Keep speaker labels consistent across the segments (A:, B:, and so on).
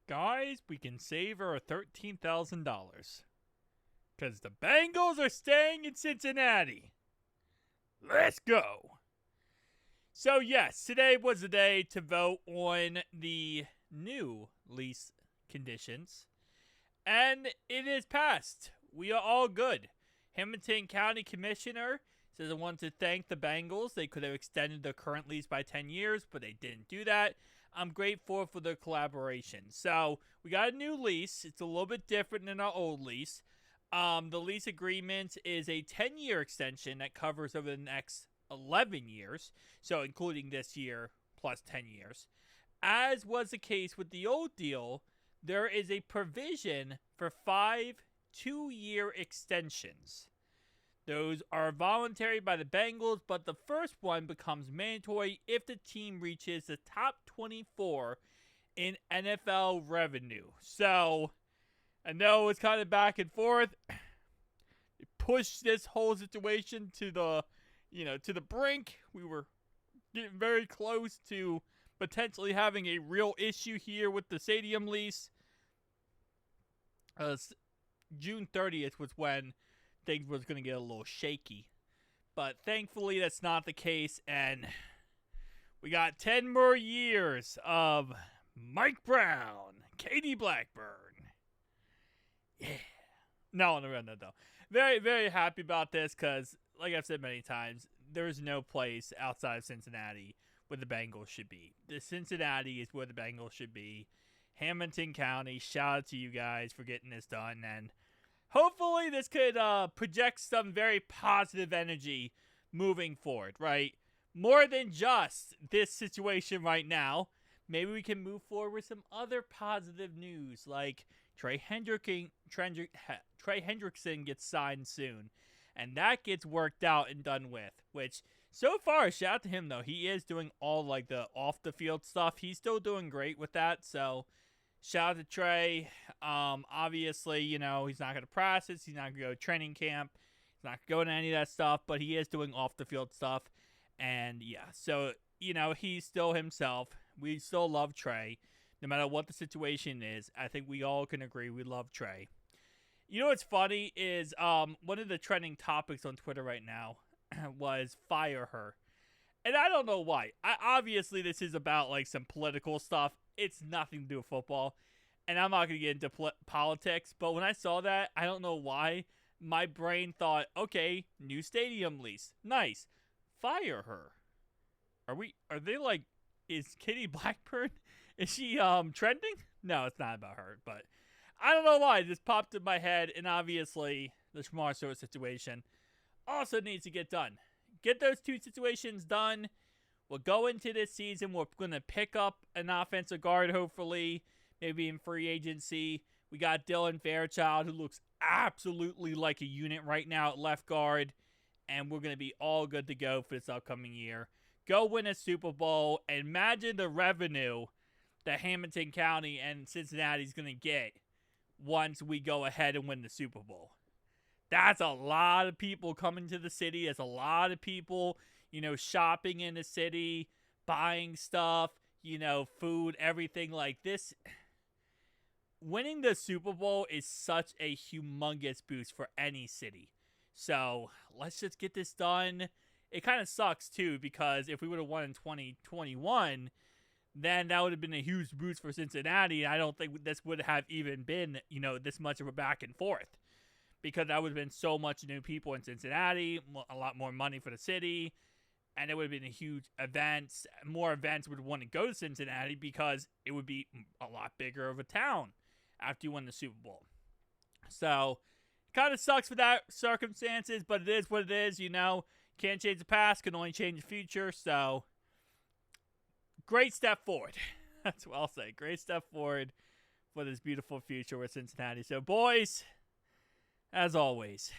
A: Guys, we can save our $13,000. Because the Bengals are staying in Cincinnati. Let's go. So, yes, today was the day to vote on the new lease conditions. And it is passed. We are all good. Hamilton County Commissioner says I want to thank the Bengals. They could have extended the current lease by 10 years, but they didn't do that. I'm grateful for their collaboration. So, we got a new lease. It's a little bit different than our old lease. The lease agreement is a 10-year extension that covers over the next 11 years, so including this year plus 10 years. As was the case with the old deal, there is a provision for 5 2-year extensions. Those are voluntary by the Bengals, but the first one becomes mandatory if the team reaches the top 24 in NFL revenue. So, I know it's kind of back and forth. It pushed this whole situation to the brink. We were getting very close to potentially having a real issue here with the stadium lease. June 30th was when things was going to get a little shaky. But thankfully, that's not the case, and we got 10 more years of Mike Brown, Katie Blackburn. Yeah. No, though. Very, very happy about this because, like I've said many times, there's no place outside of Cincinnati where the Bengals should be. The Cincinnati is where the Bengals should be. Hamilton County, shout out to you guys for getting this done, and hopefully this could project some very positive energy moving forward, right? More than just this situation right now. Maybe we can move forward with some other positive news, like Trey Hendrickson gets signed soon, and that gets worked out and done with, which so far, shout out to him, though. He is doing all, like, the off-the-field stuff. He's still doing great with that, so shout out to Trey. Obviously, he's not going to practice. He's not going to go to training camp. He's not going to any of that stuff, but he is doing off-the-field stuff, and, yeah, so, he's still himself. We still love Trey. No matter what the situation is, I think we all can agree we love Trey. You know what's funny is one of the trending topics on Twitter right now was fire her. And I don't know why. Obviously, this is about like some political stuff. It's nothing to do with football. And I'm not going to get into politics. But when I saw that, I don't know why. My brain thought, okay, new stadium lease. Nice. Fire her. Are they like, is Katie Blackburn? Is she trending? No, it's not about her, but I don't know why. It just popped in my head, and obviously the Shamar Stewart situation also needs to get done. Get those two situations done. We'll go into this season. We're going to pick up an offensive guard, hopefully, maybe in free agency. We got Dylan Fairchild, who looks absolutely like a unit right now at left guard, and we're going to be all good to go for this upcoming year. Go win a Super Bowl, and imagine the revenue that Hamilton County and Cincinnati is going to get once we go ahead and win the Super Bowl. That's a lot of people coming to the city. There's a lot of people, shopping in the city, buying stuff, food, everything like this. Winning the Super Bowl is such a humongous boost for any city. So let's just get this done. It kind of sucks, too, because if we would have won in 2021, then that would have been a huge boost for Cincinnati. I don't think this would have even been, this much of a back and forth. Because that would have been so much new people in Cincinnati, a lot more money for the city, and it would have been a huge event. More events would want to go to Cincinnati because it would be a lot bigger of a town after you win the Super Bowl. So, kind of sucks for that circumstances, but it is what it is, Can't change the past, can only change the future, so great step forward. That's what I'll say. Great step forward for this beautiful future with Cincinnati. So, boys, as always,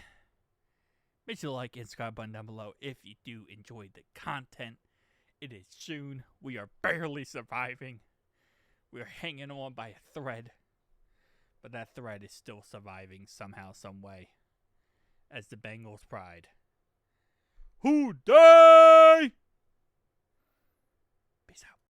A: make sure to like and subscribe button down below if you do enjoy the content. It is June. We are barely surviving. We are hanging on by a thread. But that thread is still surviving somehow, some way. As the Bengals pride. Who day?